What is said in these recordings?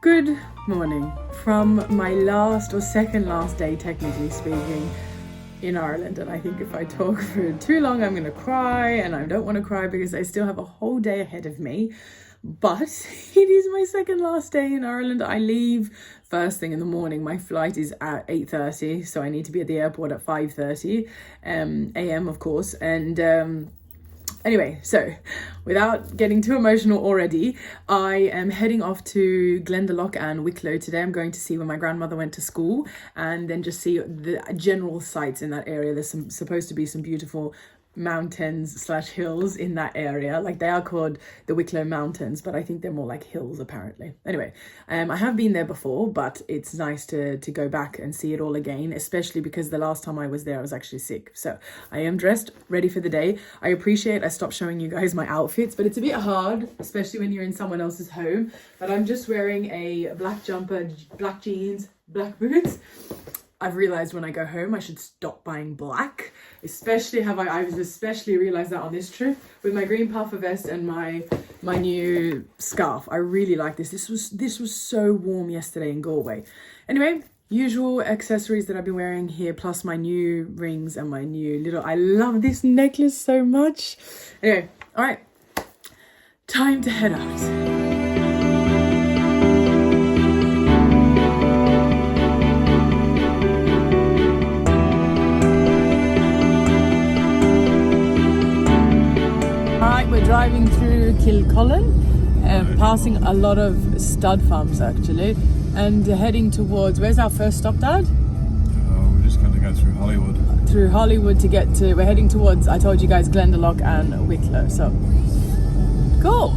Good morning from my last or second last day, technically speaking, in Ireland. And I think if I talk for too long, I'm going to cry, and I don't want to cry because I still have a whole day ahead of me. But it is my second last day in Ireland. I leave first thing in the morning. My flight is at 8:30, so I need to be at the airport at 5:30 a.m. of course. And anyway, so without getting too emotional already, I am heading off to Glendalough and Wicklow today. I'm going to see where my grandmother went to school and then just see the general sights in that area. There's supposed to be some beautiful mountains / hills in that area. Like, they are called the Wicklow Mountains, but I think they're more like hills apparently. Anyway, I have been there before, but it's nice to go back and see it all again, especially because the last time I was there I was actually sick. So I am dressed, ready for the day. I appreciate I stopped showing you guys my outfits, but it's a bit hard, especially when you're in someone else's home. But I'm just wearing a black jumper, black jeans, black boots. I've realized when I go home I should stop buying black, especially I've especially realized that on this trip with my green puffer vest and my new scarf. I really like this. This was so warm yesterday in Galway. Anyway, usual accessories that I've been wearing here, plus my new rings and my new little, I love this necklace so much. Anyway, all right, time to head out. We're driving through Kilcullen, passing a lot of stud farms actually, and heading towards, where's our first stop, Dad? We're just going to go through Hollywood. Through Hollywood to get to, we're heading towards, I told you guys, Glendalough and Wicklow, so cool.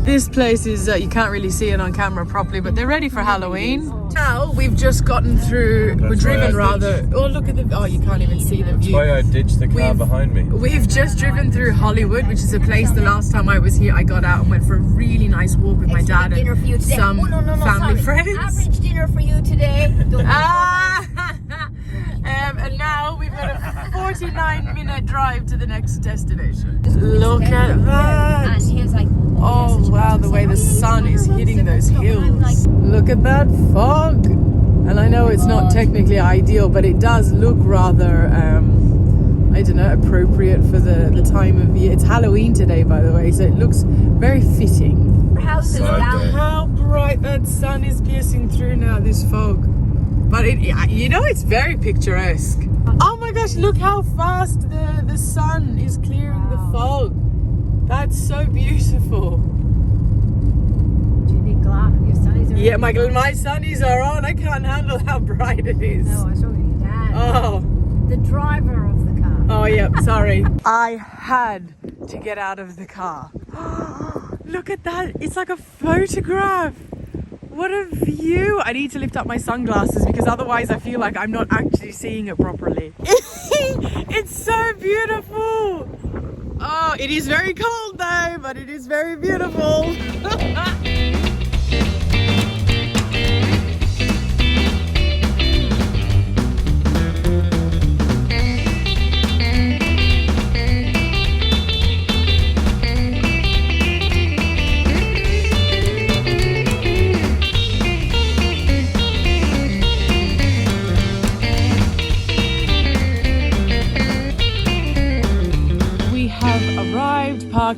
This place is, you can't really see it on camera properly, but they're ready for Halloween. Now we've just gotten through, we're driven rather, oh look at the, oh you can't even see the view. That's why I ditched the car behind me. We've just driven through Hollywood, which is a place the last time I was here I got out and went for a really nice walk with my dad and some family friends. Average dinner for you today. And now we've got a 49-minute drive to the next destination. Look at that. And he was like, oh wow, the way the sun is hitting those hills. Look at that fog. And I know it's not technically ideal, but it does look rather, I don't know, appropriate for the time of year. It's Halloween today, by the way, so it looks very fitting. house is Look down. how bright that sun is piercing through now, this fog. But it, you know, it's very picturesque. Oh my gosh, look how fast the sun is clearing the fog. That's so beautiful. Do you need glass? Your sunnies are Yeah, my sunnies are on. I can't handle how bright it is. No, I showed you dad. Oh. The driver of the car. Oh yeah, sorry. I had to get out of the car. Look at that. It's like a photograph. What a view. I need to lift up my sunglasses because otherwise I feel like I'm not actually seeing it properly. It's so beautiful. Oh, it is very cold though, but it is very beautiful.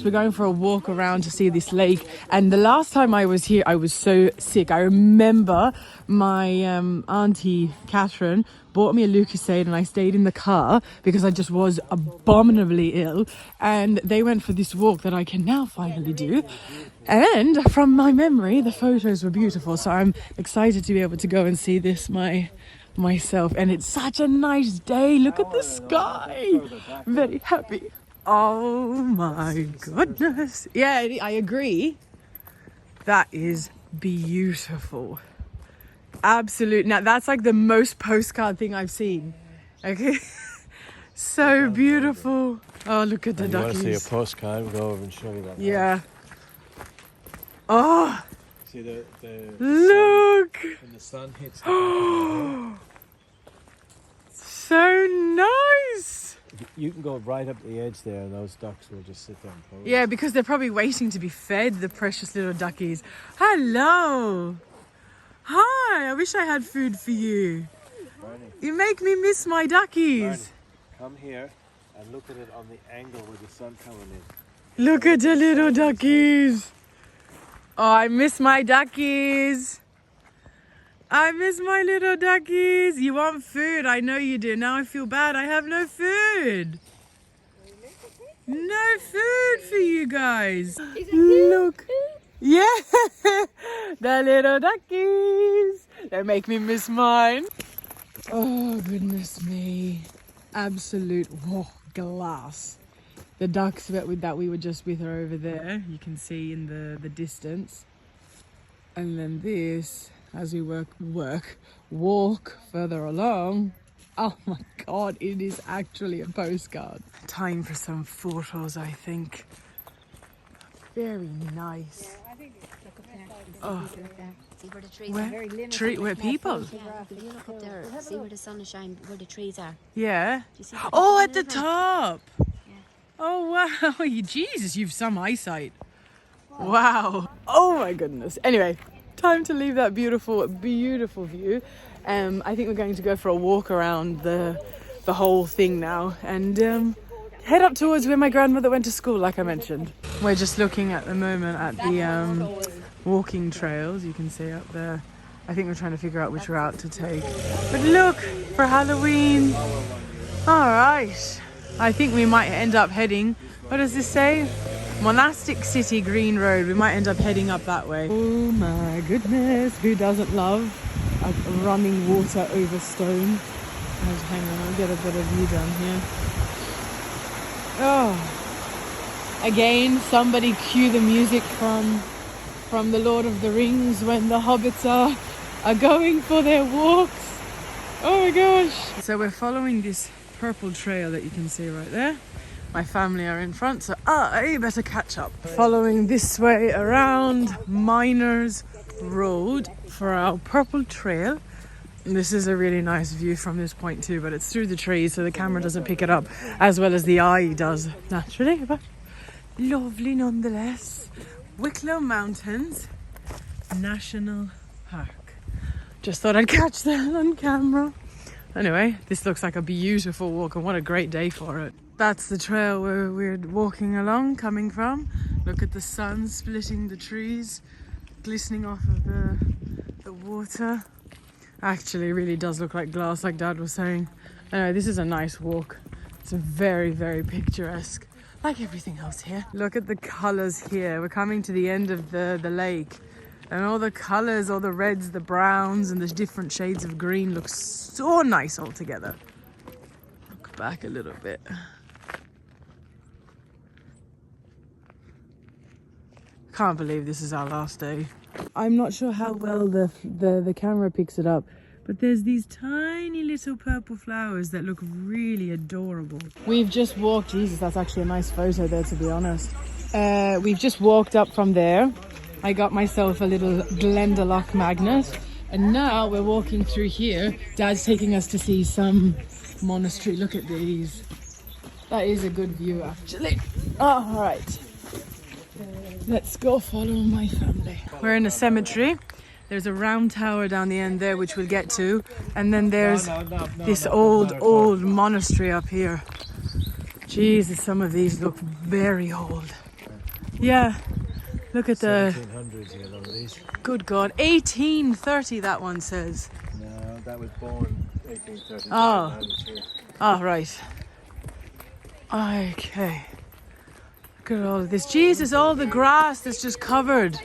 We're going for a walk around to see this lake, and the last time I was here I was so sick. I remember my auntie Catherine bought me a Lucozade and I stayed in the car because I just was abominably ill, and they went for this walk that I can now finally do, and from my memory the photos were beautiful, so I'm excited to be able to go and see this myself. And it's such a nice day. Look at the sky. I'm very happy. Oh my goodness. Yeah, I agree. That is beautiful. Absolute. Now that's like the most postcard thing I've seen. Okay. So beautiful. Oh, look at the duckies. You want to see a postcard? We'll go over and show you that. Yeah. Oh. See the look. Sun, when the sun hits the back of the so nice. You can go right up the edge there and those ducks will just sit there and pose. Yeah, because they're probably waiting to be fed, the precious little duckies. Hello. wish I had food for you. Barney, You make me miss my duckies. Barney, come here and look at it on the angle where the sun coming in. Look at the little duckies. Oh, I miss my duckies. I miss my little duckies. You want food? I know you do. Now I feel bad. I have no food. No food for you guys. Look. Yeah. The little duckies. They make me miss mine. Oh, goodness me. Absolute glass. The ducks that we were just with are over there. You can see in the distance. And then this, as we walk further along. Oh my God, it is actually a postcard. Time for some photos, I think. Very nice. Oh, See where the trees where people? are. If you look up there, see where the sun is shining, where the trees are. Yeah. Do you see the Oh, picture at the in front? top. Yeah. Oh wow, Jesus, you've some eyesight. Wow. Oh my goodness. Anyway, time to leave that beautiful view. I think we're going to go for a walk around the whole thing now and head up towards where my grandmother went to school, like I mentioned. We're just looking at the moment at the walking trails. You can see up there. I think we're trying to figure out which route to take. But look, for Halloween. All right. I think we might end up heading, what does this say? Monastic City Green Road. We might end up heading up that way. Oh my goodness, who doesn't love a running water over stone? Hang on, I'll get a better view down here. Oh, again, somebody cue the music from the Lord of the Rings when the hobbits are going for their walks. Oh my gosh. So we're following this purple trail that you can see right there. My family are in front, so I better catch up. Following this way around Miners Road for our purple trail. And this is a really nice view from this point too, but it's through the trees, so the camera doesn't pick it up as well as the eye does naturally, but lovely nonetheless. Wicklow Mountains National Park. Just thought I'd catch that on camera. Anyway, this looks like a beautiful walk and what a great day for it. That's the trail where we're walking along, coming from. Look at the sun splitting the trees, glistening off of the water. Actually, it really does look like glass, like Dad was saying. Anyway, this is a nice walk. It's very, very picturesque, like everything else here. Look at the colours here. We're coming to the end of the lake. And all the colours, all the reds, the browns, and the different shades of green look so nice all together. Look back a little bit. Can't believe this is our last day. I'm not sure how well the camera picks it up, but there's these tiny little purple flowers that look really adorable. We've just walked, Jesus, that's actually a nice photo there, to be honest. We've just walked up from there. I got myself a little Glendalough magnet, and now we're walking through here. Dad's taking us to see some monastery. Look at these. That is a good view, actually. All right. Let's go follow my family. We're in a cemetery. There's a round tower down the end there, which we'll get to. And then there's this old monastery up here. Jesus, some of these look very old. Yeah, look at the... 1700s here, one of these. Good God, 1830 that one says. No, that was born 1830. Oh. Oh, right. Okay. Look at all of this. Jesus, all the grass that's just covered.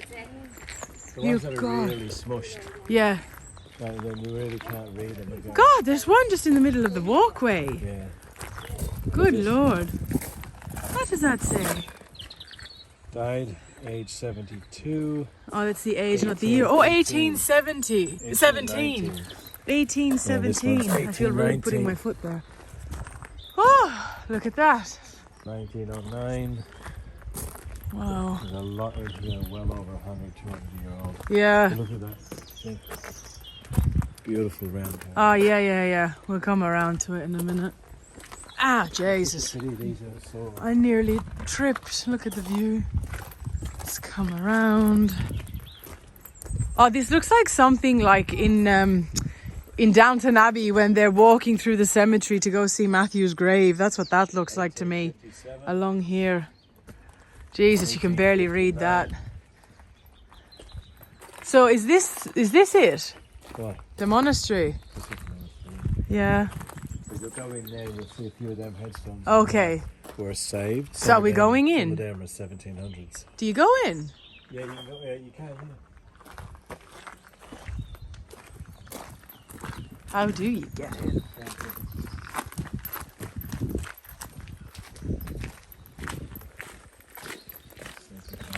The ones that are really smushed, Yeah. and then you really can't read them again. God, there's one just in the middle of the walkway. Yeah. Good Lord. What does that say? Died, age 72. Oh, that's the age, not the year. Oh, 1870. 17. 1817. I feel rude putting my foot there. Oh, look at that. 1909. Wow. There's a lot of here, well over 100, 200-year-old. Yeah. Look at that. See? Beautiful round town. Oh, yeah. We'll come around to it in a minute. Ah, Jesus. These are so... I nearly tripped. Look at the view. Let's come around. Oh, this looks like something like in Downton Abbey when they're walking through the cemetery to go see Matthew's grave. That's what that looks like to me. Along here. Jesus, you can barely read that. So is this it? What? The monastery? Yeah. If you go in there, you'll see a few of them headstones. Okay. Were saved. So are we going in? Some of them are 1700s. Do you go in? Yeah, you can go. Yeah, you can. Yeah. How do you get in?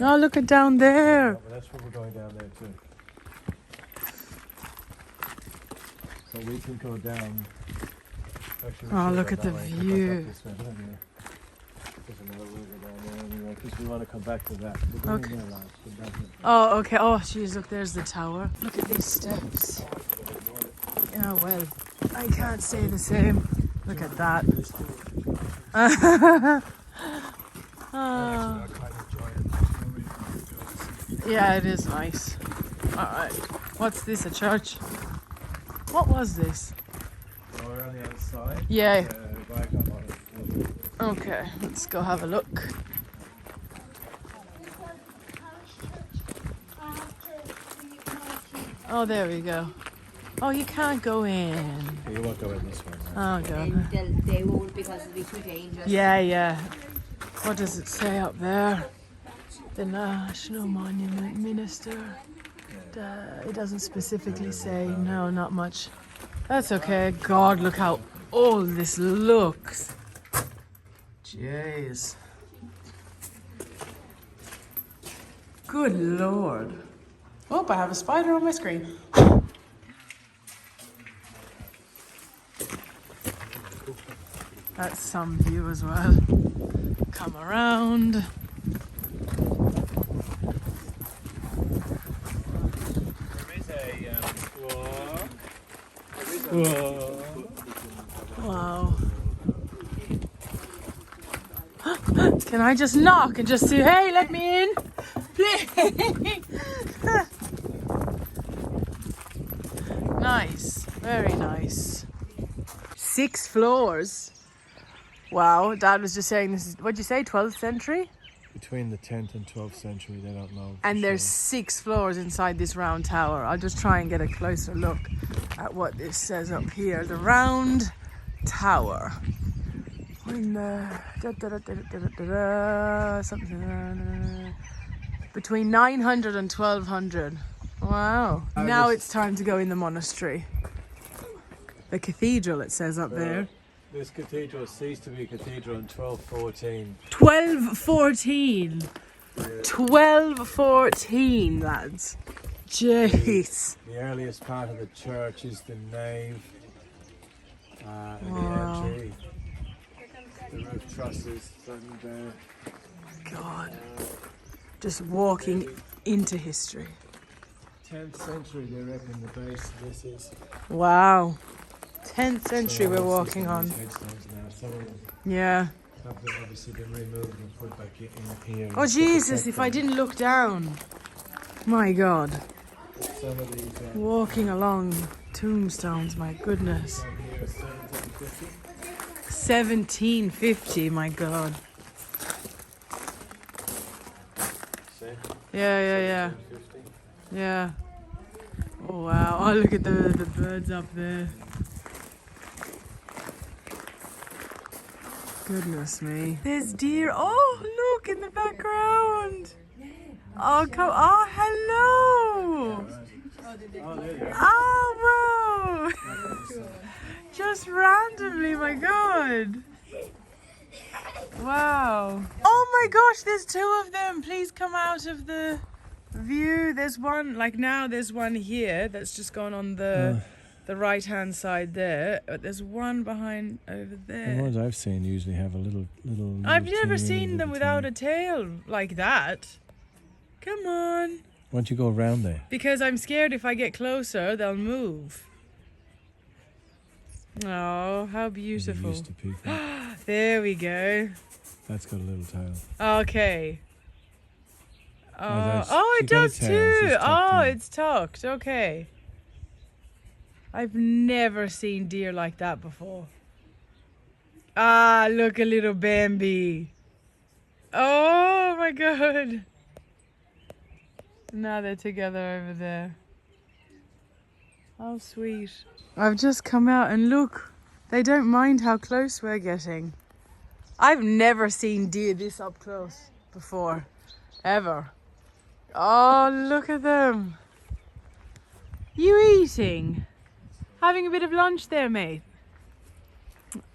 Oh, look at down there. But that's where we're going down there too. So we can go down. Actually, we Oh, should look go at the that way, 'cause view. that's up this way, isn't it? There's another way to go down there anyway, because we want to come back to that. We're going Okay. there last. Come back there. Oh, okay. Oh, jeez, look, there's the tower. Look at these steps. Oh, well, I can't say the same. Look at that. Oh. Yeah, it is nice. Alright. What's this, a church? What was this? So we're on the outside. Yeah. Back up on it. Okay, let's go have a look. Oh, there we go. Oh, you can't go in. You won't go in this one. Oh, God. They won't because it'll be too dangerous. Yeah. What does it say up there? The National Monument Minister. It doesn't specifically say. No, not much. That's okay. God, look how old this looks. Jeez. Good Lord. Oh, I have a spider on my screen. That's some view as well. Come around. There is a Wow. Can I just knock and just say, hey, let me in? Please. Nice. Very nice. 6 floors. Wow. Dad was just saying this is, what'd you say, 12th century? between the 10th and 12th century, they don't know. And there's sure. 6 floors inside this round tower. I'll just try and get a closer look at what this says up here. The round tower. In the something between 900 and 1200. Wow. Now it's time to go in the monastery. The cathedral, it says up there. This cathedral ceased to be a cathedral in 1214. 1214. 1214, lads. Jeez. The earliest part of the church is the nave and Wow. the entry. The roof trusses and God. Just walking into history. 10th century, they reckon the base of this is. Wow. 10th century we're walking on. Headstones now. Some of them Yeah. have obviously been removed and put back in here. Oh Jesus, if I didn't look down. My God. Some of these Walking along tombstones, my goodness. down here are 1750. 1750, my God. See? Yeah. 50. Yeah. Oh wow. Oh, look at the birds up there. Goodness me. There's deer. Oh, look in the background. Oh, come. Oh, hello. Oh, there you are. Oh, wow. Just randomly, my God. Wow. Oh my gosh, there's 2 of them. Please come out of the view. There's one, like now there's one here that's just gone on the right hand side there. But there's one behind over The there. ones I've seen usually have a little I've never teeny seen them little without teeny. a tail like that. Come on. Why don't you go around there? Because I'm scared if I get closer, they'll move. Oh, how You're beautiful. used to people. There we go. That's got a little tail. Okay. Oh, it does too. Oh, it's tucked. Okay. I've never seen deer like that before. Ah, look, a little Bambi. Oh my God. Now they're together over there. How sweet. I've just come out and look, they don't mind how close we're getting. I've never seen deer this up close before, ever. Oh, look at them. You eating? Having a bit of lunch there, mate?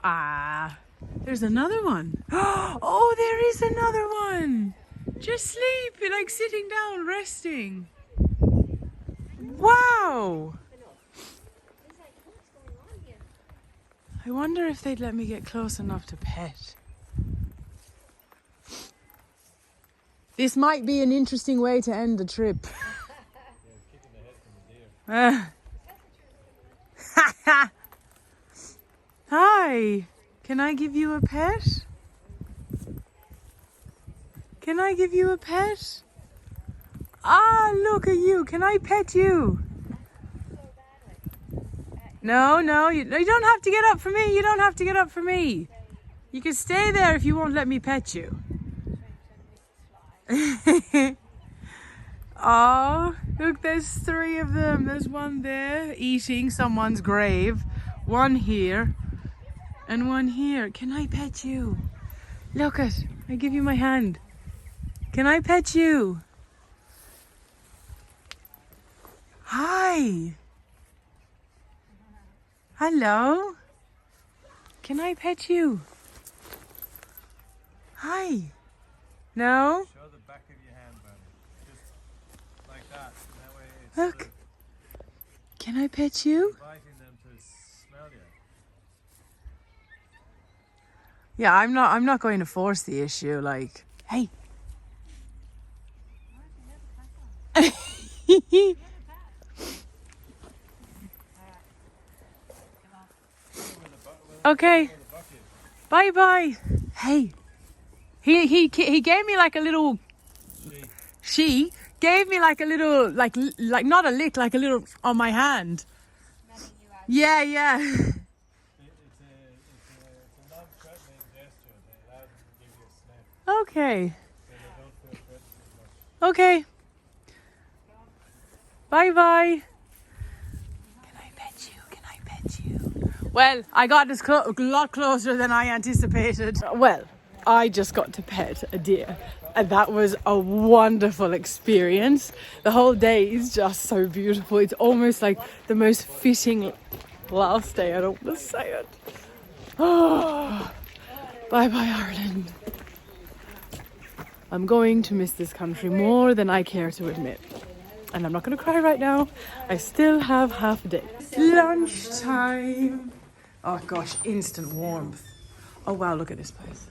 Ah, there's another one. Oh, there is another one. Just sleeping, like sitting down, resting. Wow. I wonder if they'd let me get close enough to pet. This might be an interesting way to end the trip. Hi, can I give you a pet? Can I give you a pet? Ah, look at you. Can I pet you? No, you don't have to get up for me. You don't have to get up for me. You can stay there if you won't let me pet you. Oh, look, there's 3 of them. There's one there eating someone's grave, one here, and one here. Can I pet you? Look it, I give you my hand. Can I pet you? Hi. Hello. Can I pet you? Hi. No? Show the back of your hand, buddy. Just like that. That way it's Look. Can I pet you? inviting them to smell you. Yeah, I'm not going to force the issue, like, hey. Okay. Bye bye. Hey. He gave me like a little. She gave me like a little like not a lick, like a little on my hand. Yeah. It's a non-threatening gesture. They allow them to give you a sniff. Okay. So they don't feel threatened as much. Okay. Bye bye. Can I pet you? Can I pet you? Well, I got this a lot closer than I anticipated. Well, I just got to pet a deer, and that was a wonderful experience. The whole day is just so beautiful. It's almost like the most fitting last day. I don't want to say it. Oh, bye bye, Ireland. I'm going to miss this country more than I care to admit. And I'm not going to cry right now. I still have half a day. Lunchtime. Oh gosh, instant warmth. Oh wow, look at this place.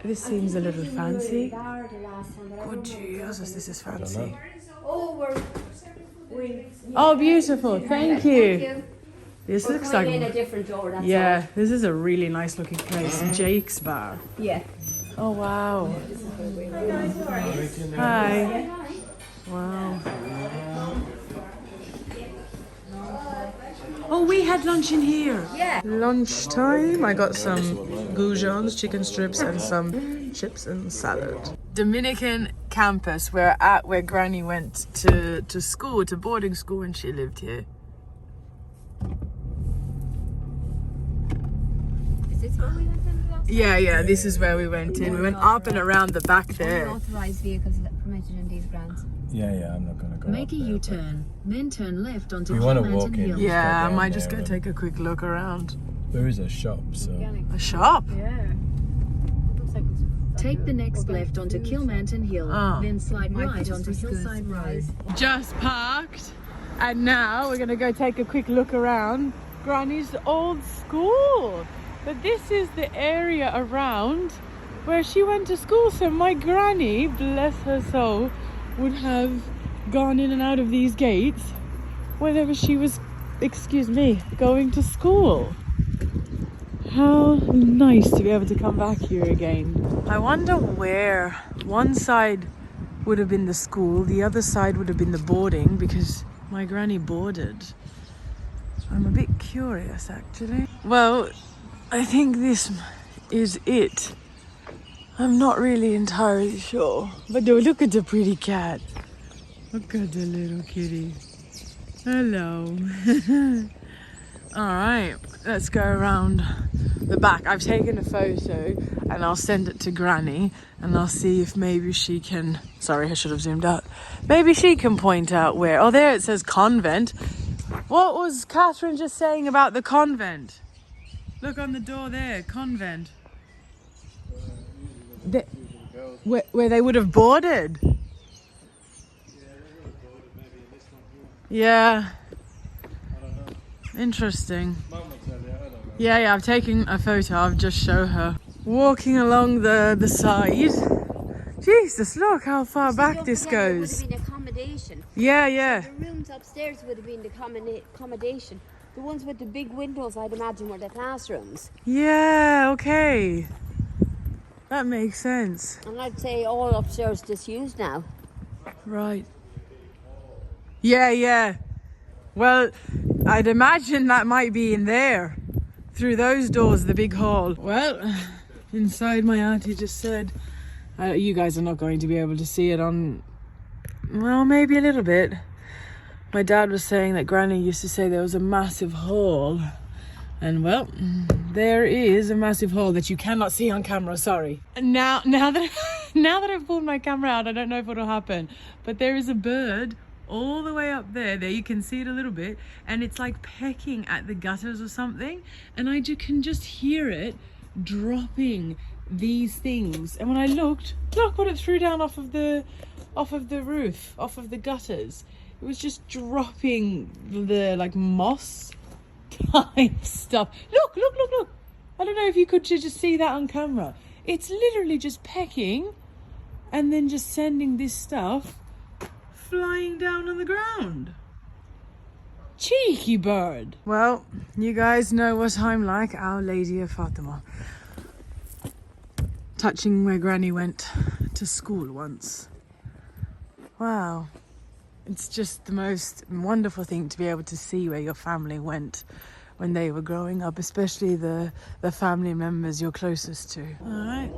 This seems a little fancy. Oh Jesus, this is fancy. Oh, beautiful. Thank you. This looks like in a different door. That's yeah. This is a really nice looking place. Jake's Bar. all. Yeah. Oh wow. Hi. Wow. Oh, we had lunch in here. Yeah. Lunchtime. I got some goujons, chicken strips, and some chips and salad. Dominican campus. We're at where Granny went to school, to boarding school, when she lived here. Is this where we went in last time? Yeah. This is where we went in. We went up and around the back there. Unauthorized vehicles permitted in these grants. Yeah, I'm not going to go. Make a U-turn, then turn left onto We wanna Mountain walk in. Hill. Yeah, I down might just there go and- take a quick look around. There is a shop, so. A shop? Yeah. Looks like it's Take the next left onto Kilmanton Hill, Oh. then slide right onto Hillside Road. Just parked, and now we're gonna go take a quick look around Granny's old school. But this is the area around where she went to school, so my granny, bless her soul, would have gone in and out of these gates whenever she was, excuse me, going to school. How nice to be able to come back here again. I wonder where. One side would have been the school. The other side would have been the boarding because my granny boarded. I'm a bit curious actually. Well, I think this is it. I'm not really entirely sure. But look at the pretty cat. Look at the little kitty. Hello. Alright, let's go around the back. I've taken a photo and I'll send it to Granny and I'll see if maybe she can... Sorry, I should have zoomed out. Maybe she can point out where... Oh, there it says convent. What was Catherine just saying about the convent? Look on the door there, convent. Where they would have boarded. Yeah. Interesting. Yeah, I've taken a photo. I'll just show her. Walking along the side. Jesus, look how far back this goes. It would have been accommodation. Yeah. The rooms upstairs would have been the accommodation. The ones with the big windows, I'd imagine, were the classrooms. Yeah, okay. That makes sense. And I'd say all upstairs disused now. Right. Yeah. Well, I'd imagine that might be in there. Through those doors, the big hall. Well, inside my auntie just said, you guys are not going to be able to see it on, well, maybe a little bit. My dad was saying that Granny used to say there was a massive hall. And well, there is a massive hole that you cannot see on camera, sorry. And now that I've pulled my camera out, I don't know if it'll happen. But there is a bird all the way up there you can see it a little bit, and it's like pecking at the gutters or something, and I can just hear it dropping these things. And when I looked, look what it threw down off of the roof, off of the gutters. It was just dropping the like moss type stuff. Look. I don't know if you could just see that on camera. It's literally just pecking and then just sending this stuff flying down on the ground. Cheeky bird. Well, you guys know what I'm like, Our Lady of Fatima. Touching where Granny went to school once. Wow. It's just the most wonderful thing to be able to see where your family went when they were growing up, especially the family members you're closest to. All right,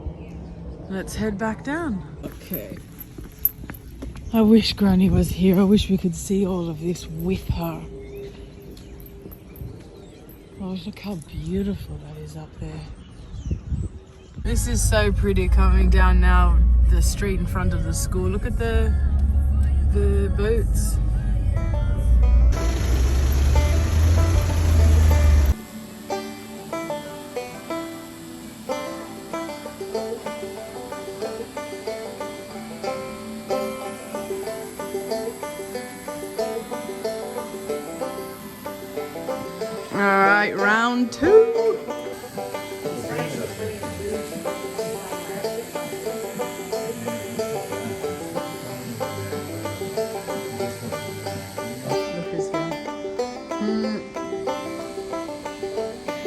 let's head back down. Okay. I wish Granny was here. I wish we could see all of this with her. Oh, look how beautiful that is up there. This is so pretty coming down now the street in front of the school. Look at the boats. All right, round two.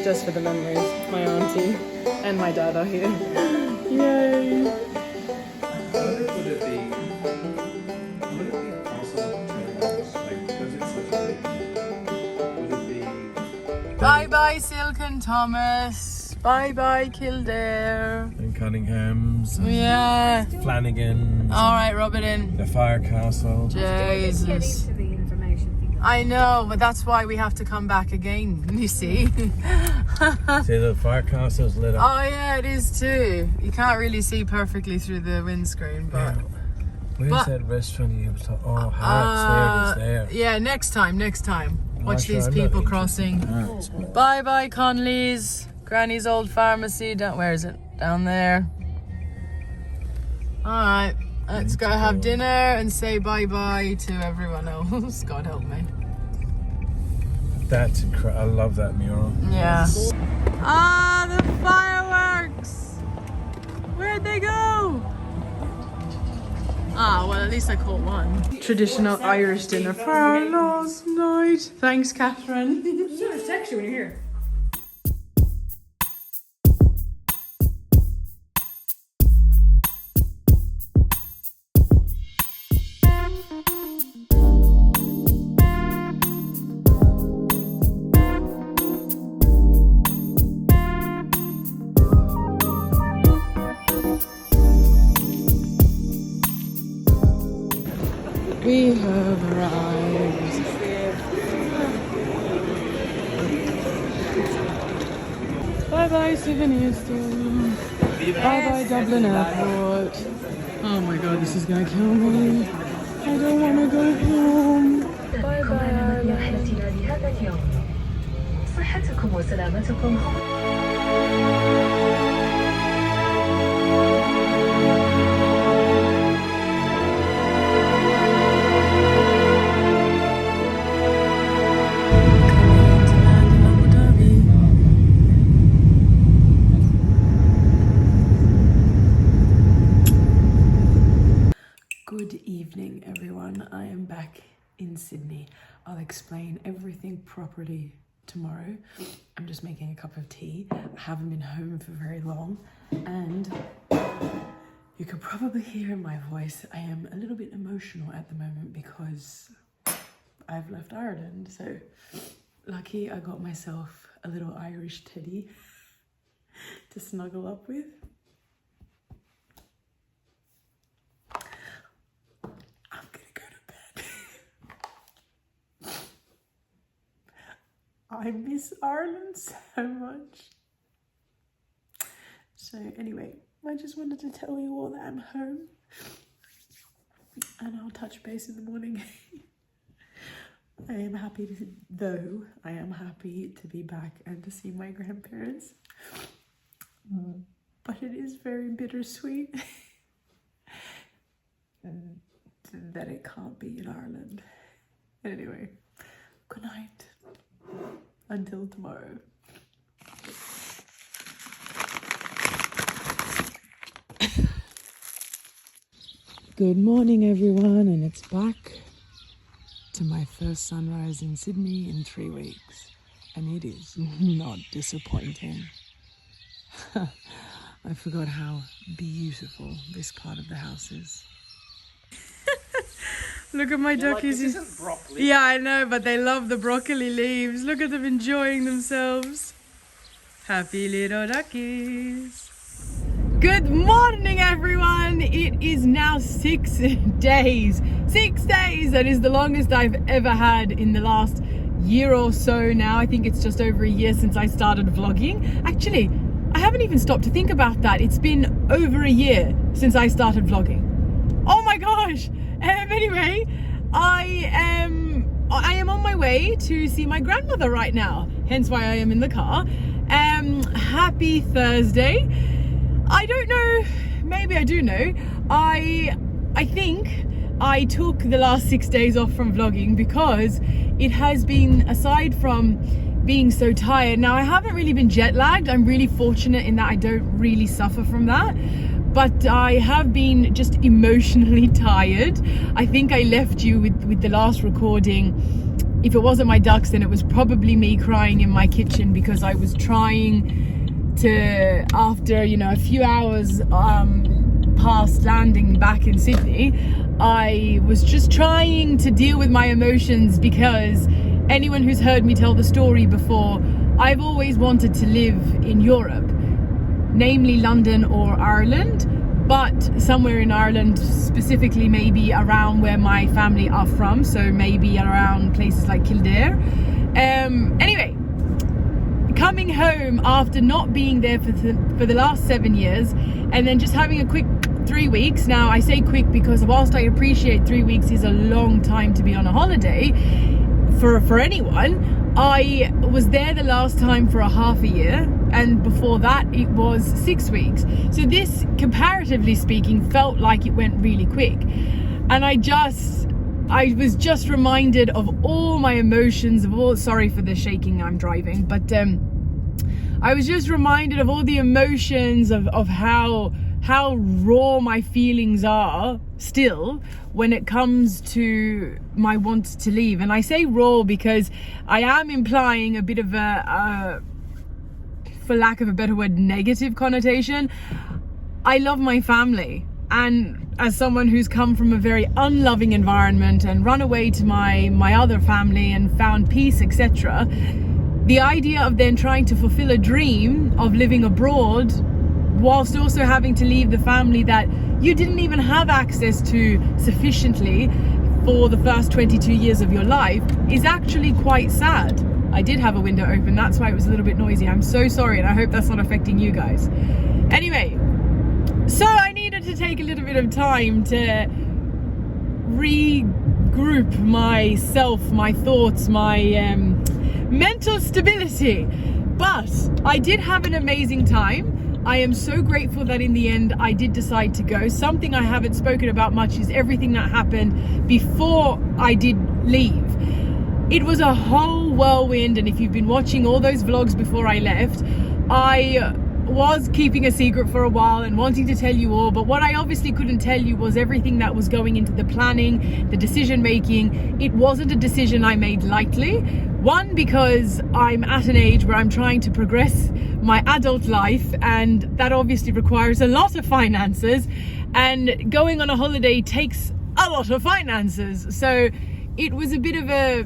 Just for the memories, my auntie and my dad are here. Yay! Would it be possible to, like, because it's such a big, would it be... Bye Silken Thomas. Bye Kildare. And Cunningham's. Yeah. Flanagan's. All right, rub it in. The Fire Castle. Jesus. Get into the information thing. I know, but that's why we have to come back again, you see. See, the Fire Castle's lit up. Oh yeah, it is too. You can't really see perfectly through the windscreen, but... Where's that restaurant you was talking? Oh, Hart's there. Yeah, next time. Watch sure, these I'm not people interested. crossing. Bye Conley's. Granny's old pharmacy. Where is it? Down there. Alright, let's go have dinner and say bye-bye to everyone else. God help me. That's incredible. I love that mural. Yeah. Ah, the fireworks! Where'd they go? Ah, well, at least I caught one. Traditional Irish dinner for our last night. Thanks, Catherine. Just text you when you're here. Bye bye souvenir store. Bye bye Dublin Airport. Oh my god, this is gonna kill me. I don't wanna go home. Bye bye. لهذا اليوم صحتكم وسلامتكم Good evening, everyone. I am back in Sydney. I'll explain everything properly tomorrow. I'm just making a cup of tea. I haven't been home for very long, and you can probably hear in my voice I am a little bit emotional at the moment because I've left Ireland. So lucky I got myself a little Irish teddy to snuggle up with. I miss Ireland so much. So anyway, I just wanted to tell you all that I'm home, and I'll touch base in the morning. I am happy to be back and to see my grandparents. But it is very bittersweet that it can't be in Ireland. Anyway, good night. Until tomorrow. Good morning, everyone, and it's back to my first sunrise in Sydney in 3 weeks, and it is not disappointing. I forgot how beautiful this part of the house is. Look at my duckies. Like, this isn't broccoli. Yeah, I know, but they love the broccoli leaves. Look at them enjoying themselves. Happy little duckies. Good morning, everyone. It is now 6 days. 6 days. That is the longest I've ever had in the last year or so now. I think it's just over a year since I started vlogging. Actually, I haven't even stopped to think about that. It's been over a year since I started vlogging. Oh my gosh. Anyway, I am on my way to see my grandmother right now, hence why I am in the car. Happy Thursday. I don't know, maybe I do know. I think I took the last 6 days off from vlogging because it has been, aside from being so tired, now I haven't really been jet lagged. I'm really fortunate in that I don't really suffer from that. But I have been just emotionally tired. I think I left you with the last recording. If it wasn't my ducks, then it was probably me crying in my kitchen because I was trying to, after, you know, a few hours past landing back in Sydney, I was just trying to deal with my emotions because anyone who's heard me tell the story before, I've always wanted to live in Europe. Namely London or Ireland, but somewhere in Ireland, specifically maybe around where my family are from, so maybe around places like Kildare. Anyway, coming home after not being there for the last 7 years, and then just having a quick 3 weeks. Now I say quick because whilst I appreciate 3 weeks is a long time to be on a holiday for anyone, I was there the last time for a half a year, and before that it was 6 weeks. So this, comparatively speaking, felt like it went really quick. And I was just reminded of all my emotions, sorry for the shaking, I'm driving, but I was just reminded of all the emotions of how raw my feelings are still when it comes to my want to leave. And I say raw because I am implying a bit of a for lack of a better word, negative connotation. I love my family, and as someone who's come from a very unloving environment and run away to my other family and found peace, etc., the idea of then trying to fulfill a dream of living abroad whilst also having to leave the family that you didn't even have access to sufficiently for the first 22 years of your life is actually quite sad. I did have a window open. That's why it was a little bit noisy. I'm so sorry, and I hope that's not affecting you guys. Anyway, so I needed to take a little bit of time to regroup myself, my thoughts, my mental stability. But I did have an amazing time. I am so grateful that in the end I did decide to go. Something I haven't spoken about much is everything that happened before I did leave. It was a whole whirlwind, and if you've been watching all those vlogs before I left, I was keeping a secret for a while and wanting to tell you all, but what I obviously couldn't tell you was everything that was going into the planning, the decision making. It wasn't a decision I made lightly. One, because I'm at an age where I'm trying to progress my adult life, and that obviously requires a lot of finances, and going on a holiday takes a lot of finances. So it was a bit of a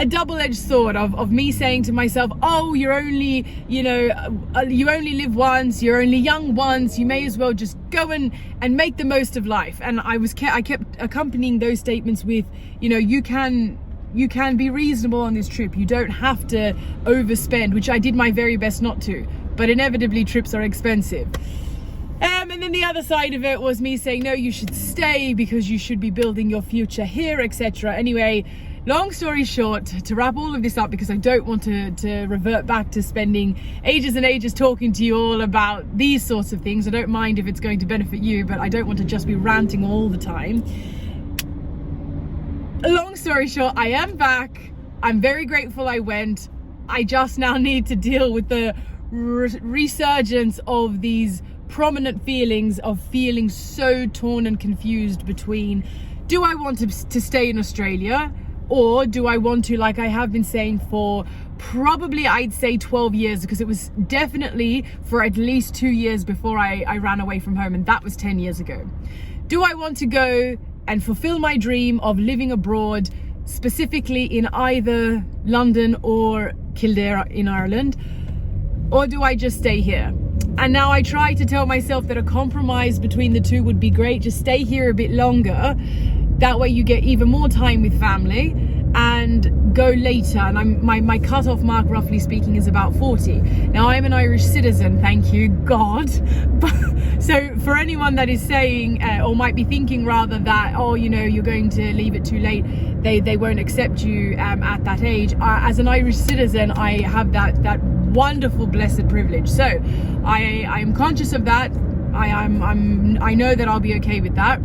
double-edged sword of me saying to myself, oh, you're only, you only live once, you're only young once, you may as well just go and make the most of life. And I kept accompanying those statements with, you can be reasonable on this trip. You don't have to overspend, which I did my very best not to, but inevitably trips are expensive. And then the other side of it was me saying, no, you should stay because you should be building your future here, etc. Anyway, long story short, to wrap all of this up, because I don't want to revert back to spending ages and ages talking to you all about these sorts of things. I don't mind if it's going to benefit you, but I don't want to just be ranting all the time. Long story short, I am back. I'm very grateful I went. I just now need to deal with the resurgence of these prominent feelings of feeling so torn and confused between, do I want to stay in Australia, or do I want to, like I have been saying for probably, I'd say 12 years, because it was definitely for at least 2 years before I ran away from home, and that was 10 years ago. Do I want to go and fulfill my dream of living abroad, specifically in either London or Kildare in Ireland, or do I just stay here? And now I try to tell myself that a compromise between the two would be great. Just stay here a bit longer. That way you get even more time with family, and go later. And my cut-off mark, roughly speaking, is about 40. Now, I'm an Irish citizen, thank you God. So for anyone that is saying, or might be thinking rather that, oh, you're going to leave it too late, they won't accept you at that age. As an Irish citizen, I have that wonderful, blessed privilege. So I am conscious of that. I know that I'll be okay with that.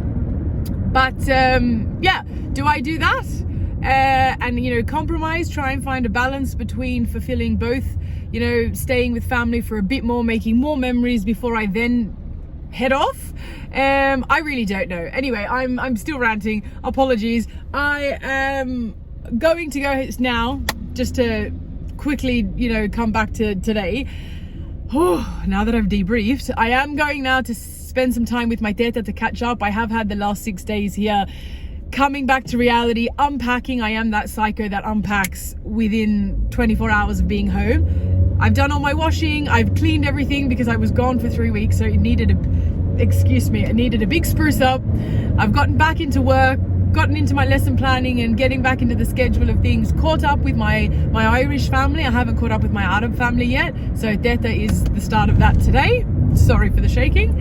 But yeah, do I do that? And compromise, try and find a balance between fulfilling both, staying with family for a bit more, making more memories before I then head off? I really don't know. Anyway, I'm still ranting. Apologies. I am going to go now, just to quickly, come back to today. Now that I've debriefed, I am going now to spend some time with my teta to catch up. I have had the last 6 days here, coming back to reality, unpacking. I am that psycho that unpacks within 24 hours of being home. I've done all my washing, I've cleaned everything because I was gone for 3 weeks, so it needed a big spruce up. I've gotten back into work, gotten into my lesson planning and getting back into the schedule of things, caught up with my Irish family. I haven't caught up with my Arab family yet, so Teta is the start of that today. Sorry for the shaking.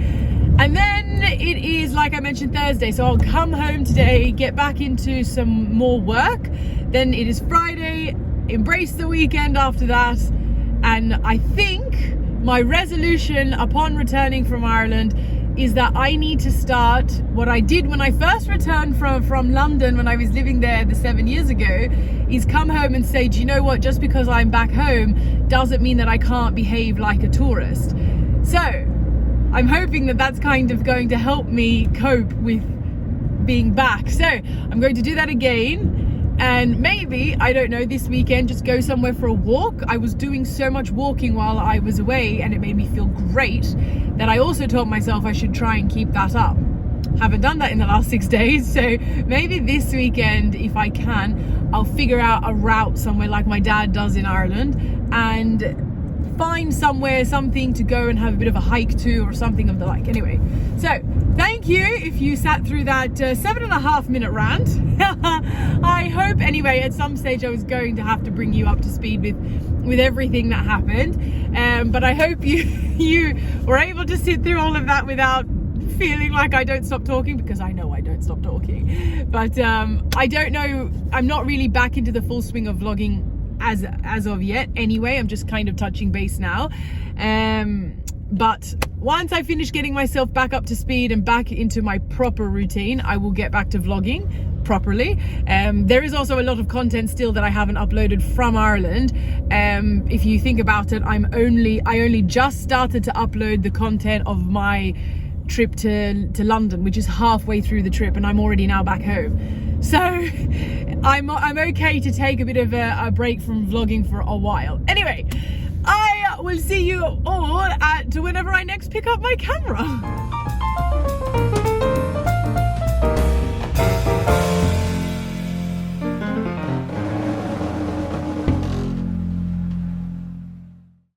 And then it is, like I mentioned, Thursday, so I'll come home today, get back into some more work. Then it is Friday, embrace the weekend after that, and I think my resolution upon returning from Ireland is that I need to start what I did when I first returned from London when I was living there 7 years ago, is come home and say, do you know what, just because I'm back home doesn't mean that I can't behave like a tourist. So I'm hoping that that's kind of going to help me cope with being back. So I'm going to do that again. And maybe, I don't know, this weekend just go somewhere for a walk. I was doing so much walking while I was away and it made me feel great that I also told myself I should try and keep that up. Haven't done that in the last 6 days, so maybe this weekend, if I can, I'll figure out a route somewhere like my dad does in Ireland and find something to go and have a bit of a hike to or something of the like. Anyway, so thank you if you sat through that 7.5 minute rant. I hope Anyway, at some stage I was going to have to bring you up to speed with everything that happened, but I hope you were able to sit through all of that without feeling like I don't stop talking, because I know I don't stop talking. But I don't know, I'm not really back into the full swing of vlogging as of yet. Anyway, I'm just kind of touching base now. But once I finish getting myself back up to speed and back into my proper routine, I will get back to vlogging properly. There is also a lot of content still that I haven't uploaded from Ireland. If you think about it, I only just started to upload the content of my trip to London, which is halfway through the trip, and I'm already now back home. So I'm okay to take a bit of a break from vlogging for a while. Anyway, I will see you all at whenever I next pick up my camera.